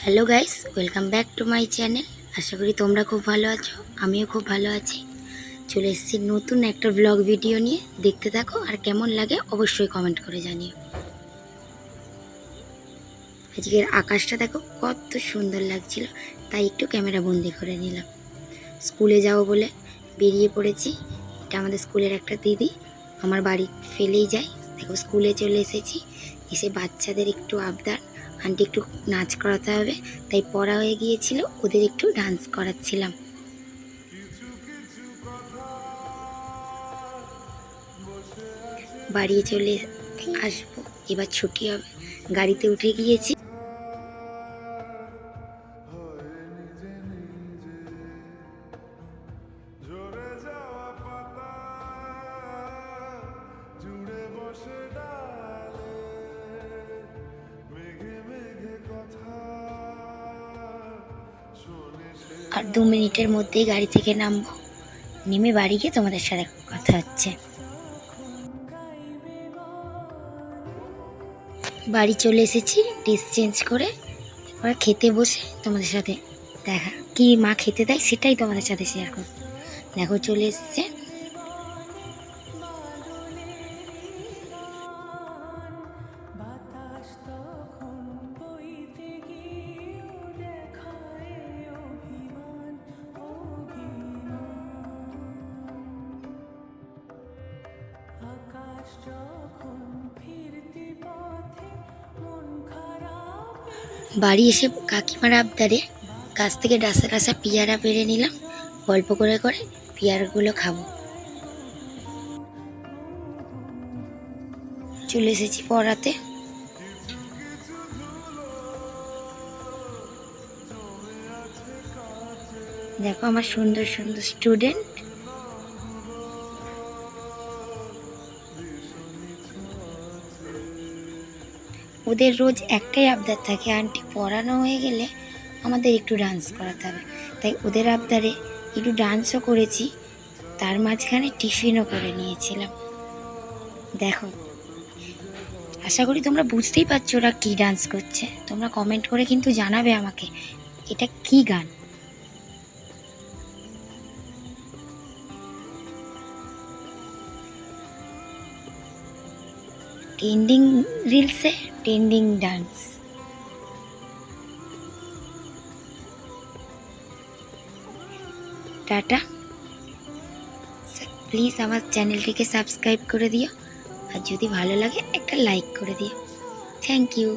Hello guys, welcome back to my channel. আশা করি তোমরা খুব ভালো আছো, আমিও খুব ভালো আছি। চলে এসেছি নতুন একটা ব্লগ ভিডিও নিয়ে। দেখতে থাকো, আর কেমন লাগে অবশ্যই কমেন্ট করে জানিও। আজকের আকাশটা দেখো কত সুন্দর লাগছিল, তাই একটু ক্যামেরা বন্দি করে নিলাম। স্কুলে যাবো বলে বেরিয়ে পড়েছি। এটা আমাদের স্কুলের একটা দিদি আমার বাড়ি ফেলেই যায়। দেখো স্কুলে চলে এসেছি, এসে বাচ্চাদের একটু আবদার, আন্টি একটু নাচ করাতে হবে, তাই পড়া হয়ে গিয়েছিল, ওদের একটু ডান্স করাচ্ছিলাম। বাড়ি চলে আসবো, এবার ছুটি হবে। গাড়িতে উঠে গিয়েছি। আর 2 মিনিটের মধ্যেই গাড়ি থেকে নামবো, নেমে বাড়ি গিয়ে তোমাদের সাথে কথা হচ্ছে। বাড়ি চলে এসেছি ড্রেস চেঞ্জ করে, এবার খেতে বসে তোমাদের সাথে দেখা কি মা খেতে দেয় সেটাই তোমাদের সাথে শেয়ার করব। দেখো চলে এসছে বাড়ি এসে কাকিমার আবদারে গাছ থেকে ডাসা ডাসা পেয়ারা পেরে নিলাম। গল্প করে করে পেয়ারাগুলো খাবো। চলে এসেছি পড়াতে। দেখো আমার সুন্দর সুন্দর স্টুডেন্ট। ওদের রোজ একটাই আবদার থাকে, আন্টি পড়ানো হয়ে গেলে আমাদের একটু ডান্স করাতে হবে। তাই ওদের আবদারে একটু ডান্সও করেছি, তার মাঝখানে টিফিনও করে নিয়েছিলাম। দেখো, আশা করি তোমরা বুঝতেই পারছো ওরা কী ডান্স করছে। তোমরা কমেন্ট করে কিন্তু জানাবে আমাকে এটা কী গান। ট্রেন্ডিং রিলসে ট্রেন্ডিং ডান্স। টাটা, প্লিজ আমার চ্যানেলটিকে সাবস্ক্রাইব করে দিও, আর যদি ভালো লাগে একটা লাইক করে দিও। Thank you.